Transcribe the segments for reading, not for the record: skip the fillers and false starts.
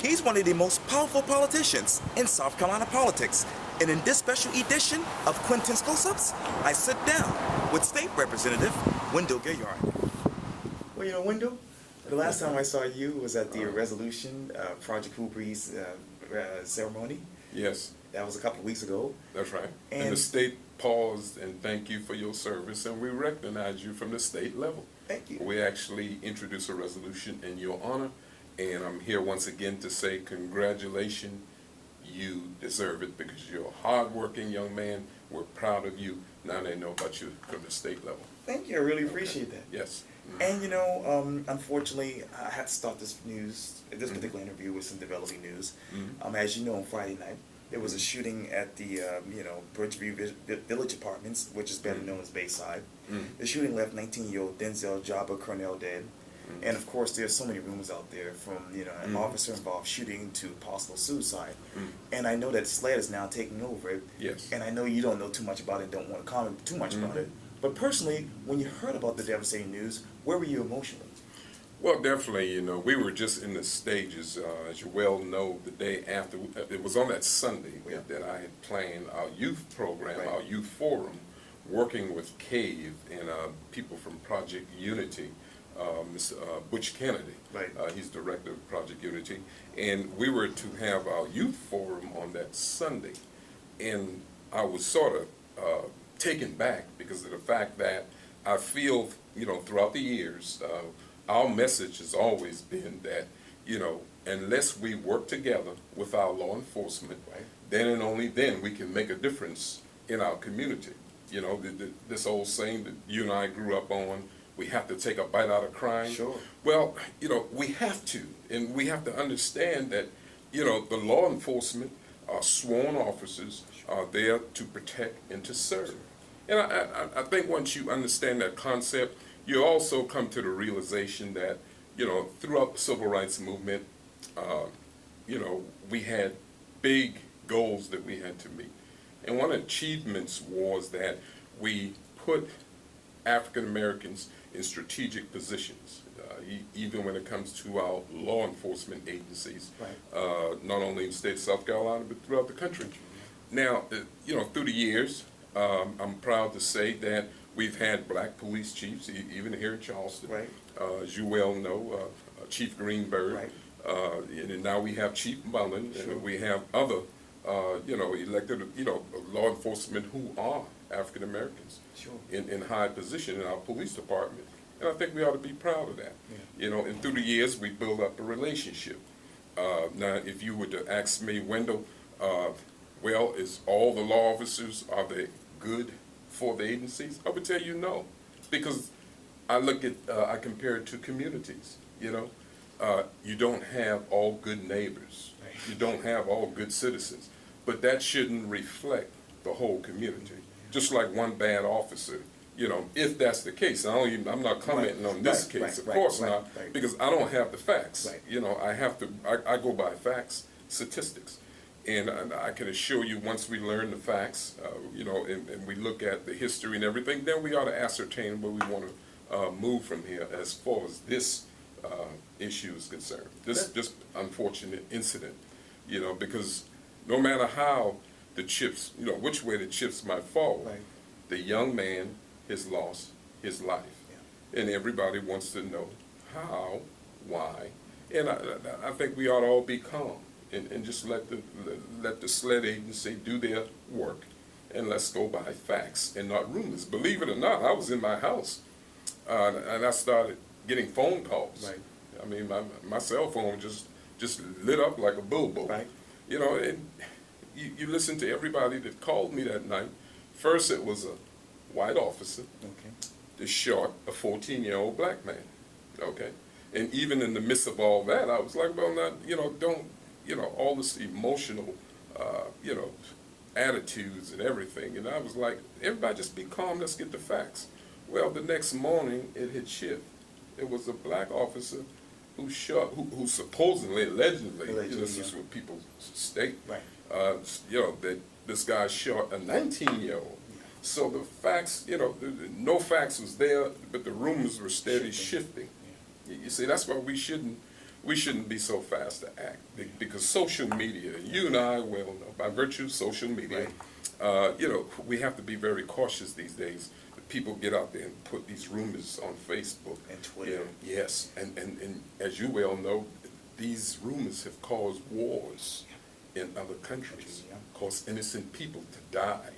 He's one of the most powerful politicians in South Carolina politics. And in this special edition of Quintin's Close-Ups, I sit down with State Representative Wendell Gilliard. Well, you know, Wendell, the last time I saw you was at the resolution Project Coolbreeze ceremony. Yes. That was a couple of weeks ago. That's right. And the state paused and thanked you for your service, and we recognize you from the state level. Thank you. We actually introduced a resolution in your honor, and I'm here once again to say congratulations. You deserve it because you're a hard-working young man. We're proud of you. Now they know about you from the state level. Thank you. I really appreciate that. Yes. And you know, unfortunately, I had to start this particular interview with some developing news. As you know, on Friday night, there was a shooting at the, Bridgeview Village Apartments, which is better known as Bayside. The shooting left 19-year-old Denzel Jabba Cornell dead. And of course, there's so many rumors out there from, an officer-involved shooting to possible suicide. And I know that SLED is now taking over it. Yes. And I know you don't know too much about it, don't want to comment too much about it. But personally, when you heard about the devastating news, where were you emotionally? Well, definitely, we were just in the stages, as you well know, the day after. It was on that Sunday that I had planned our youth program, our youth forum, working with CAVE and people from Project Unity, Mr. Butch Kennedy. He's director of Project Unity. And we were to have our youth forum on that Sunday. And I was sort of taken back because of the fact that I feel, throughout the years, our message has always been that, unless we work together with our law enforcement, then and only then we can make a difference in our community. This old saying that you and I grew up on, we have to take a bite out of crime. Sure. Well, we have to, and we have to understand that, the law enforcement, our sworn officers, are there to protect and to serve. And I think once you understand that concept, you also come to the realization that, throughout the civil rights movement, we had big goals that we had to meet. And one of the achievements was that we put African Americans in strategic positions, even when it comes to our law enforcement agencies, not only in the state of South Carolina, but throughout the country. Now, through the years, I'm proud to say that we've had black police chiefs, even here in Charleston. As you well know, Chief Greenberg, and now we have Chief Mullen, and we have other, elected, law enforcement who are African Americans in high position in our police department. And I think we ought to be proud of that. And through the years, we build up a relationship. Now, if you were to ask me, Wendell, well, is all the law officers, are they good for the agencies? I would tell you no, because I look at, I compare it to communities, you don't have all good neighbors, you don't have all good citizens, but that shouldn't reflect the whole community. Just like one bad officer, if that's the case, I'm not commenting on this case, of course not, because I don't have the facts, I go by facts, statistics. And I can assure you, once we learn the facts, and we look at the history and everything, then we ought to ascertain where we want to move from here as far as this issue is concerned. This just unfortunate incident, because no matter how the chips, which way the chips might fall, the young man has lost his life. And everybody wants to know how, why, and I think we ought to all be calm. And just let the SLED agency do their work, and let's go by facts and not rumors. Believe it or not, I was in my house, and I started getting phone calls. I mean, my cell phone just lit up like a bulb. And you listen to everybody that called me that night. First, it was a white officer that shot a 14-year-old black man. And even in the midst of all that, I was like, well, not, don't. All this emotional, attitudes and everything. And I was like, everybody just be calm, let's get the facts. Well, the next morning, it had shifted. It was a black officer who shot, who supposedly, allegedly, this is what people state, that this guy shot a 19-year-old. So the facts, no facts was there, but the rumors were steady shifting. You see, that's why we shouldn't we shouldn't be so fast to act because social media, you and I well know, by virtue of social media, you know, we have to be very cautious these days. People get out there and put these rumors on Facebook and Twitter. You know, yes, and as you well know, these rumors have caused wars in other countries, caused innocent people to die.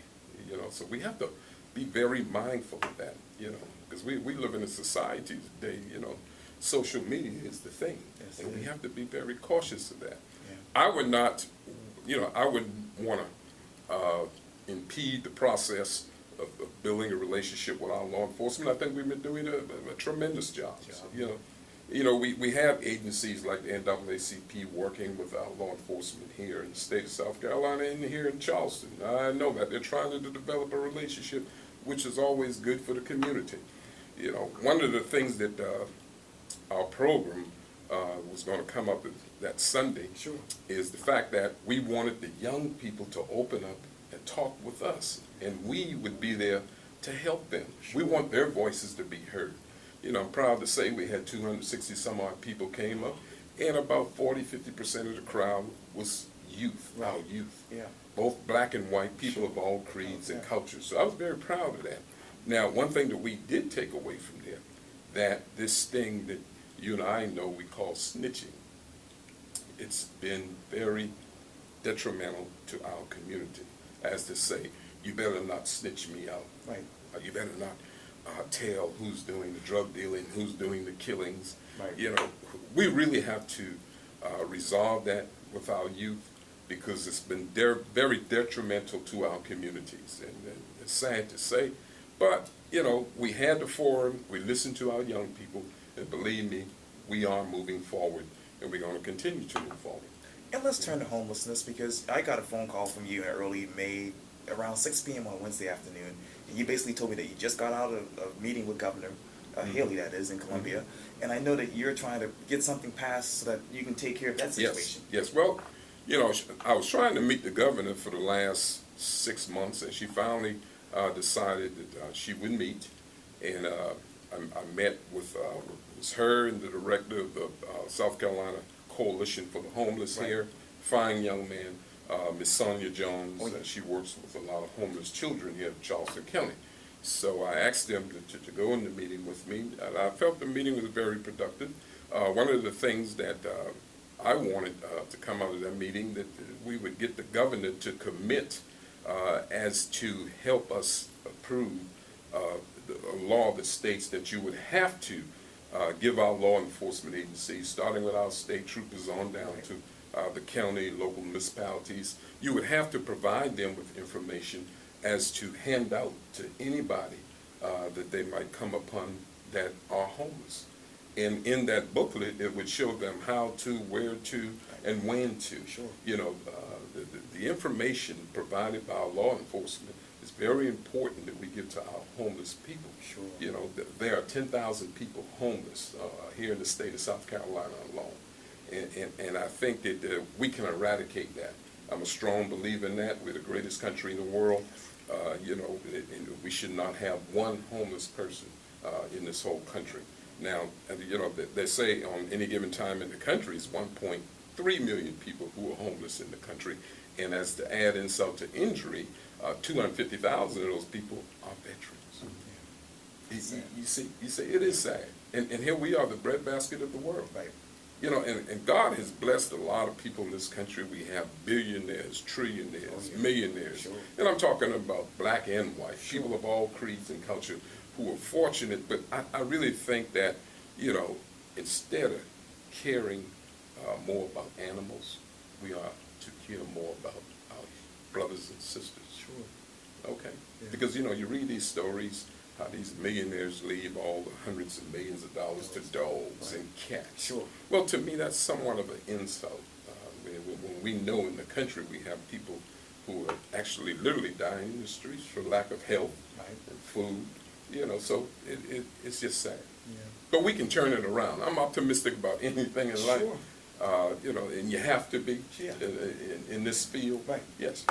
You know, so we have to be very mindful of that. You know, because we live in a society today. You know, social media is the thing, and we have to be very cautious of that. Yeah. I would not, you know, I wouldn't want to impede the process of building a relationship with our law enforcement. I think we've been doing a tremendous job. You know, we have agencies like the NAACP working with our law enforcement here in the state of South Carolina and here in Charleston. I know that they're trying to develop a relationship, which is always good for the community. You know, one of the things that our program was going to come up with that Sunday is the fact that we wanted the young people to open up and talk with us, and we would be there to help them. We want their voices to be heard. You know, I'm proud to say we had 260 some odd people came up, and about 40–50% of the crowd was youth, our youth. Both black and white, people of all creeds and cultures. So I was very proud of that. Now, one thing that we did take away from there, that this thing that you and I know we call snitching, it's been very detrimental to our community. As to say, you better not snitch me out. You better not tell who's doing the drug dealing, who's doing the killings. You know, we really have to resolve that with our youth because it's been very detrimental to our communities. And it's sad to say, but, you know, we had the forum, we listened to our young people, and believe me, we are moving forward, and we're going to continue to move forward. And let's turn to homelessness, because I got a phone call from you in early May, around 6 p.m. on Wednesday afternoon, and you basically told me that you just got out of a meeting with Governor Haley, that is, in Columbia, and I know that you're trying to get something passed so that you can take care of that situation. Yes. Well, you know, I was trying to meet the governor for the last 6 months, and she finally decided that she would meet, and I met with her and the director of the South Carolina Coalition for the Homeless here, fine young man, Miss Sonia Jones. She works with a lot of homeless children here in Charleston County. So I asked them to go in the meeting with me, and I felt the meeting was very productive. One of the things that I wanted to come out of that meeting, that we would get the governor to commit as to help us approve a law that states that you would have to give our law enforcement agencies, starting with our state troopers on down to the county, local municipalities, you would have to provide them with information as to hand out to anybody that they might come upon that are homeless. And in that booklet, it would show them how to, where to, and when to. You know, the information provided by our law enforcement is very important that we give to our homeless people. You know, there are 10,000 people homeless here in the state of South Carolina alone. And I think that we can eradicate that. I'm a strong believer in that. We're the greatest country in the world. You know, and we should not have one homeless person in this whole country. Now, you know, they say on any given time in the country is 1.3 million people who are homeless in the country. And as to add insult to injury, 250,000 of those people are veterans. You see, it is sad. And here we are, the breadbasket of the world. You know, and God has blessed a lot of people in this country. We have billionaires, trillionaires, millionaires. And I'm talking about black and white, people of all creeds and culture who are fortunate. But I really think that, you know, instead of caring more about animals, we are to care more about our brothers and sisters. Okay? Because, you know, you read these stories, how these millionaires leave all the hundreds of millions of dollars to dogs and cats. Well, to me, that's somewhat of an insult. When we know in the country we have people who are actually literally dying in the streets for lack of health and food, you know, so it's just sad. But we can turn it around. I'm optimistic about anything in life. You know, and you have to be in this field. Yes.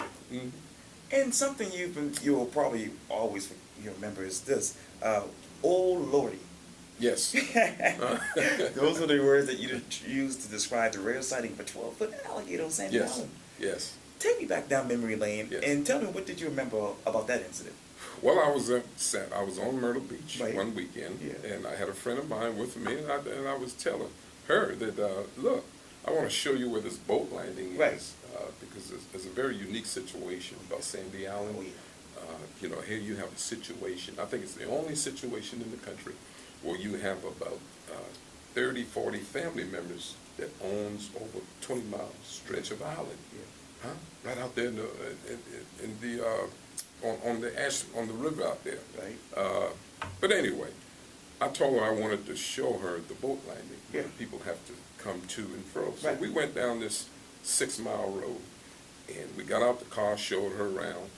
And something you'll probably always remember is this. Old Lordy Yes. Those are the words that you used to describe the rare sighting of a 12-foot alligator on Sandy Yes. Island. Yes. Take me back down memory lane Yes. and tell me, what did you remember about that incident? Well, I was on Myrtle Beach Right. one weekend, Yeah. and I had a friend of mine with me, and I was telling her that, look, I want to show you where this boat landing is, Right. because it's a very unique situation about Sandy Island. Oh, yeah. You know, here you have a situation, I think it's the only situation in the country where you have about 30, 40 family members that owns over 20-mile stretch of island. Yeah. Huh? Right out there in the on the river out there. Right. But anyway, I told her I wanted to show her the boat landing. Yeah. Where people have to come to and fro. So Right. we went down this 6-mile road, and we got out the car, showed her around.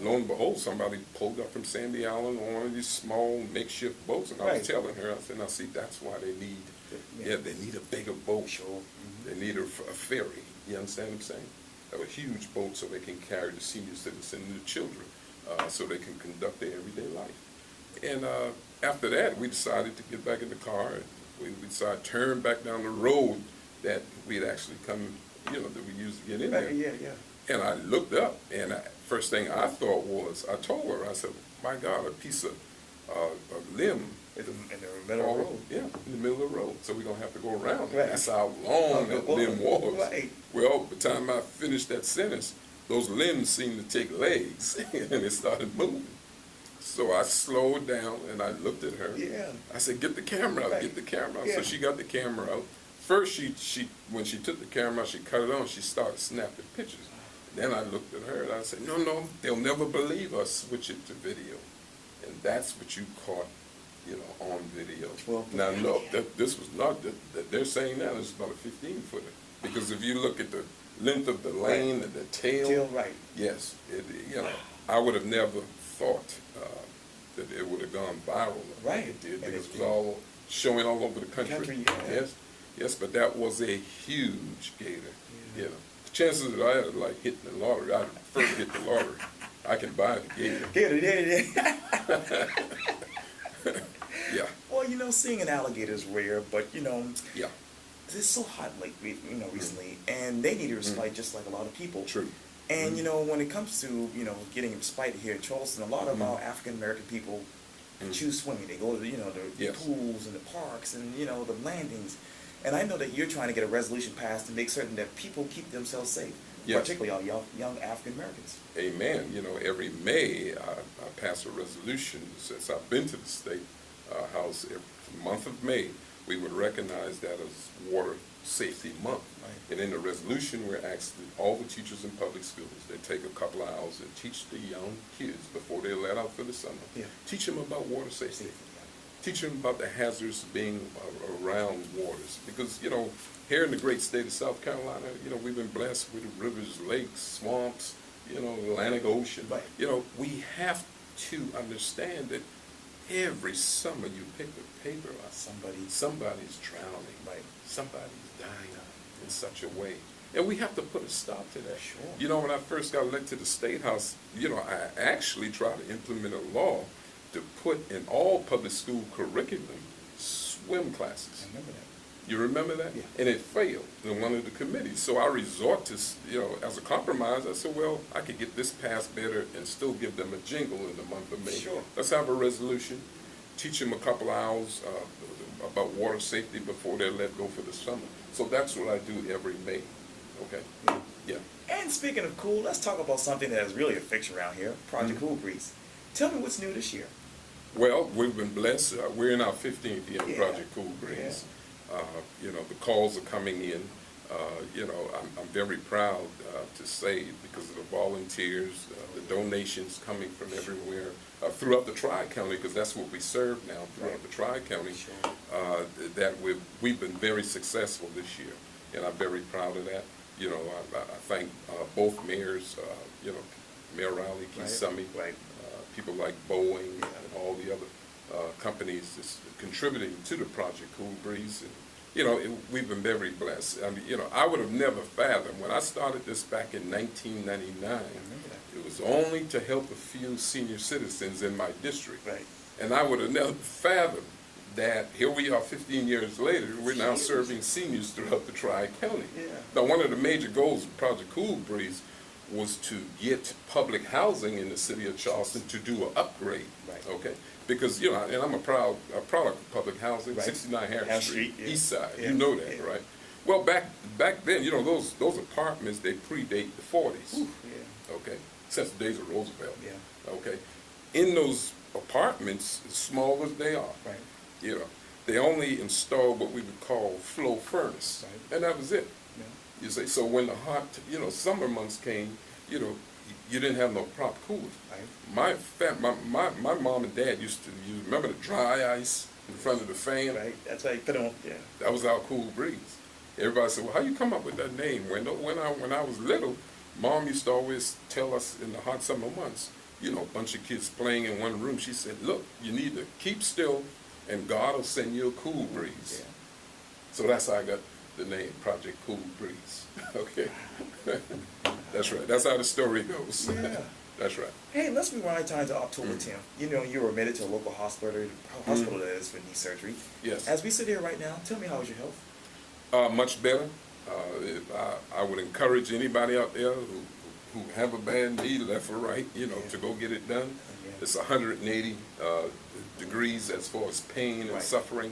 Lo and behold, somebody pulled up from Sandy Island on one of these small makeshift boats, and I Right. was telling her, I said, now see, that's why they need, they need a bigger boat. Sure. Mm-hmm. They need a ferry. You understand what I'm saying? A huge boat so they can carry the senior citizens and the children, so they can conduct their everyday life. And after that, we decided to get back in the car, and we decided to turn back down the road that we had actually come, that we used to get in there. Right. Yeah. Yeah. And I looked up, and first thing I thought was, I told her, I said, my God, a piece of limb. In the middle of the road. Yeah, in the middle of the road. So we're going to have to go around. Right. That's how long that limb was. Right. Well, by the time I finished that sentence, those limbs seemed to take legs, and it started moving. So I slowed down, and I looked at her. Yeah. I said, get the camera out, Right. get the camera out. Yeah. So she got the camera out. First, she when she took the camera out, she cut it on, she started snapping pictures. Then I looked at her, and I said, no, they'll never believe us. Switch it to video. And that's what you caught, on video. 12 Now, foot. look, this was not, they're saying now it's about a 15-footer. Because if you look at the length of the lane and the tail, right. yes, I would have never thought that it would have gone viral. Right. It did, And because it it was all showing all over the country. Yeah. Yes, but that was a huge gator. The chances that I had like hitting the lottery, I first hit the lottery, I can buy the gator. Yeah. Yeah. Well, seeing an alligator is rare, but Yeah. it's so hot lately, recently, and they need a respite just like a lot of people. True. And when it comes to getting a respite here in Charleston, a lot of our African American people choose swimming. They go to the Yes. pools and the parks and the landings. And I know that you're trying to get a resolution passed to make certain that people keep themselves safe, Yes. particularly our young African Americans. Amen. Every May I pass a resolution. Since I've been to the State House, every month of May, we would recognize that as Water Safety Month. Right. And in the resolution, we're asking all the teachers in public schools, they take a couple of hours and teach the young kids before they're let out for the summer. Yeah. Teach them about water safety. Safety, Teach them about the hazards being around waters. Because, here in the great state of South Carolina, we've been blessed with rivers, lakes, swamps, Atlantic Ocean. Right. We have to understand that every summer you pick the paper up, somebody's drowning. Right. Somebody's dying in such a way. And we have to put a stop to that. Sure. When I first got elected to the State House, I actually tried to implement a law to put in all public school curriculum swim classes. I remember that. You remember that? Yeah. And it failed in one of the committees. So I resort to, as a compromise, I said, well, I could get this passed better and still give them a jingle in the month of May. Sure. Let's have a resolution, teach them a couple hours about water safety before they're let go for the summer. So that's what I do every May. Okay? Yeah. And speaking of cool, let's talk about something that is really a fixture around here, Project Coolbreeze. Tell me what's new this year. Well, we've been blessed. We're in our 15th year of Yeah. Project Coolbreeze. The calls are coming in. I'm very proud to say, because of the volunteers, the donations coming from everywhere throughout the Tri-County, because that's what we serve now throughout the Tri-County, that we've been very successful this year, and I'm very proud of that. I thank both mayors, Mayor Riley, Keith Summey, people like Boeing and all the other companies that's contributing to the Project Coolbreeze. And, we've been very blessed. I mean, I would have never fathomed, when I started this back in 1999, it was only to help a few senior citizens in my district. Right. And I would have never fathomed that here we are 15 years later, we're now serving seniors throughout the Tri-County. Yeah. Now, one of the major goals of Project Coolbreeze was to get public housing in the city of Charleston to do an upgrade, Right. okay? Because, you know, and I'm a product of public housing, Right. 69 Harris Harris Street, Street, yeah. east side, Yeah. you know that, Yeah. right? Well, back then, you know, those apartments, they predate the 40s, Ooh, yeah. okay? Since the days of Roosevelt, Yeah. okay? In those apartments, as small as they are, Right. you know, they only installed what we would call flow furnace, Right. and that was it. Yeah. You see, so when the hot, you know, summer months came, you know, you didn't have no prop cooling. Right. My mom and dad used to, you remember the dry ice in front of the fan? Right. That's how you put on. Yeah. That was our Coolbreeze. Everybody said, well, how you come up with that name, Wendell? When I was little, Mom used to always tell us in the hot summer months, you know, a bunch of kids playing in one room, she said, look, you need to keep still and God will send you a Coolbreeze. Yeah. So that's how I got the name, Project Coolbreeze. Okay? That's right. That's how the story goes. Yeah. That's right. Hey, let's rewind time to October 10th. You know, you were admitted to a local hospital that is for knee surgery. Yes. As we sit here right now, tell me, how is your health? Much better. I would encourage anybody out there who have a bad knee, left or right, you know, to go get it done. Yeah. It's 180 degrees as far as pain and Right. suffering.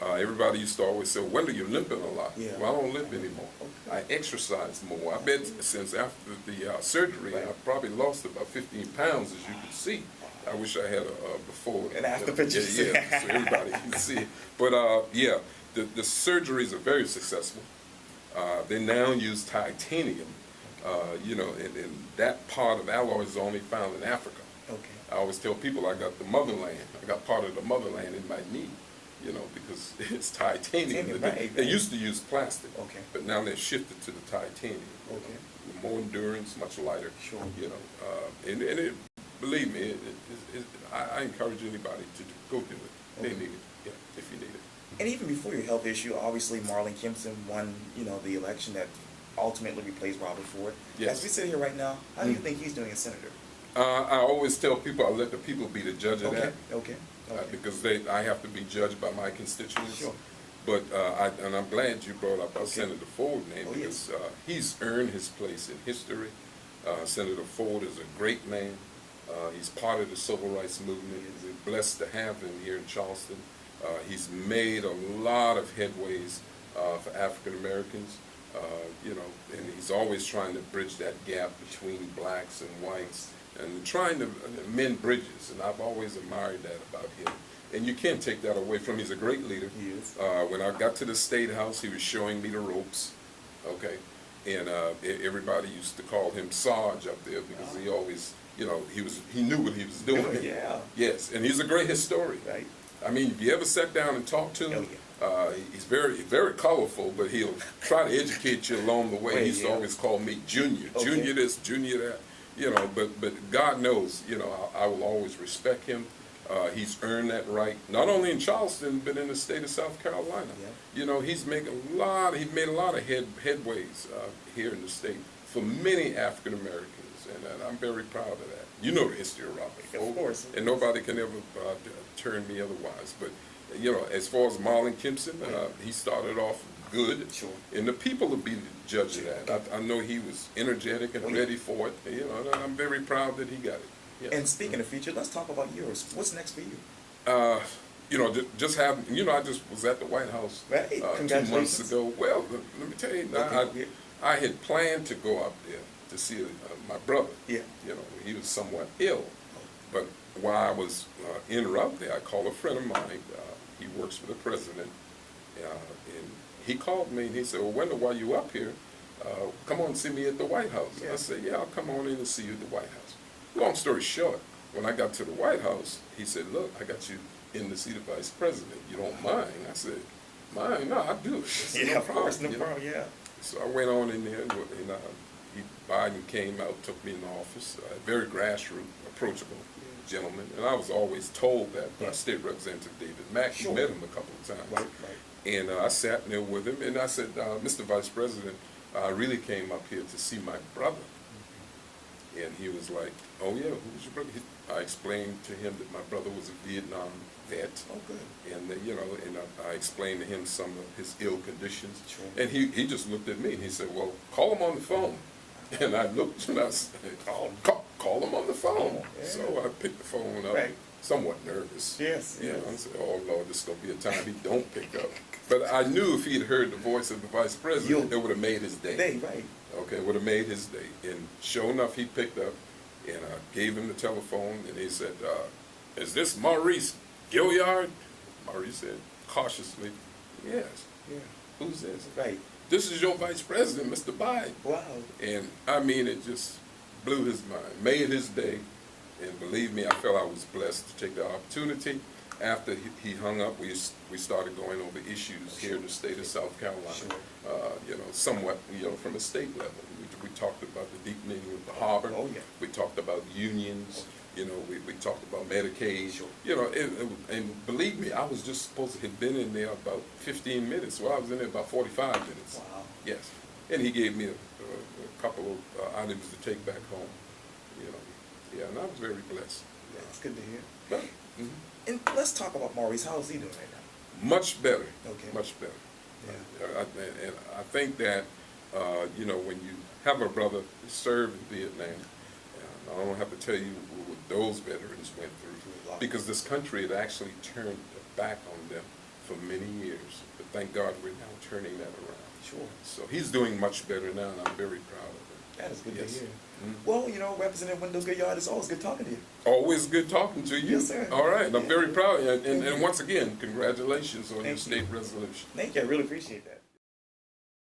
Everybody used to always say, when are you limping a lot? Yeah. Well, I don't limp anymore. Okay. I exercise more. I bet since after the surgery, Right. I probably lost about 15 pounds, as you can see. I wish I had a before And after you know, pictures. Yeah, so everybody can see it. But yeah, the surgeries are very successful. They now use titanium, you know, and that part of alloy is only found in Africa. Okay. I always tell people I got the motherland. I got part of the motherland in my knee, you know, because it's titanium. Titanium, They right. used to use plastic, Okay. but now they've shifted to the titanium. You Okay. know, more endurance, much lighter. Sure. You know, and it, believe me, I encourage anybody to go do it. Okay. They need it, yeah, if you need it. And even before your health issue, obviously Marvin Kimson won, you know, the election that ultimately replaced Robert Ford. Yes. As we sit here right now, how do you think he's doing as senator? I always tell people I let the people be the judge of that. Okay. Because I have to be judged by my constituents. Sure. But and I'm glad you brought up Senator Ford name Oh, yes. because he's earned his place in history. Senator Ford is a great man. He's part of the civil rights movement. We're blessed to have him here in Charleston. He's made a lot of headways for African Americans. You know, and he's always trying to bridge that gap between blacks and whites and trying to mend bridges, and I've always admired that about him. And you can't take that away from him. He's a great leader. He is. When I got to the State House, he was showing me the ropes, okay? And everybody used to call him Sarge up there because he always, you know, he knew what he was doing. Yeah. Yes, and he's a great historian. Right. I mean, if you ever sat down and talked to him, he's very colorful, but he'll try to educate you along the way. He used to always call me Junior, Junior this, Junior that, you know. But God knows, you know, I will always respect him. He's earned that right, not only in Charleston, but in the state of South Carolina. Yeah. You know, he's made a lot of headways here in the state for many African Americans, and I'm very proud of that. You know the history of Robert Ford, Of course. and nobody can ever turn me otherwise. But you know, as far as Marvin Kimson, he started off good, Sure. and the people will be the judge of that. I know he was energetic and ready for it. You know, and I'm very proud that he got it. Yeah. And speaking of future, let's talk about yours. What's next for you? You know, just having, you know, I just was at the White House Right. 2 Congratulations. months ago. Well, let me tell you, I had planned to go up there to see my brother. Yeah. You know, he was somewhat ill. But while I was en route there, I called a friend of mine. He works for the president. And he called me and he said, well, Wendell, while you up here, come on and see me at the White House. Yeah. I said, yeah, I'll come on in and see you at the White House. Long story short, when I got to the White House, he said, look, I got you in the seat of vice president. You don't mind? I said, mind? No, I do. Said, Yeah, no of course, problem, no you know? problem, yeah. So I went on in there, and Biden came out, took me in the office, very grassroots, approachable gentleman. And I was always told that by State Representative David Mack. Sure. Met him a couple of times. Right. And I sat there with him, and I said, Mr. Vice President, I really came up here to see my brother. And he was like, "Oh yeah, who's your brother?" I explained to him that my brother was a Vietnam vet. Oh, good. And you know, and I explained to him some of his ill conditions. Sure. And he just looked at me and he said, "Well, call him on the phone." And I looked and I said, "Call him on the phone." Yeah. So I picked the phone up, Right. somewhat nervous. Yes, You know, yes. I said, "Oh Lord, this is gonna be a time he don't pick up." But I knew if he had heard the voice of the vice president, it would have made his day. Right. Okay, it would have made his day. And sure enough, he picked up, and I gave him the telephone, and he said, "Is this Maurice Gilliard?" Maurice said cautiously, "Yes." Yeah. "Who's this?" Right. "This is your vice president, Mr. Biden." Wow. And I mean, it just blew his mind, made his day. And believe me, I felt I was blessed to take the opportunity. After he hung up, we started going over issues here in the state of South Carolina. Sure. You know, somewhat, you know, from a state level. We talked about the deepening of the harbor. Oh, yeah. We talked about unions. You know, we talked about Medicaid. Sure. You know, and believe me, I was just supposed to have been in there about 15 minutes. Well, I was in there about 45 minutes. Wow. Yes. And he gave me a couple of items to take back home. You know, yeah, and I was very blessed. Yeah, it's good to hear. But, And let's talk about Maurice. How is he doing right now? much better. Okay. Much better. Yeah. And I think that, you know, when you have a brother who served in Vietnam, I don't have to tell you what those veterans went through, because this country had actually turned back on them for many years. But thank God we're now turning that around. Sure. So he's doing much better now, and I'm very proud of him. That is good Yes. to hear. Well, you know, Representative Wendell Gilliard, it's always good talking to you. Always good talking to you. Yes, sir. All right, I'm Yeah. very proud. And once again, congratulations on your Thank you. state resolution. Thank you. I really appreciate that.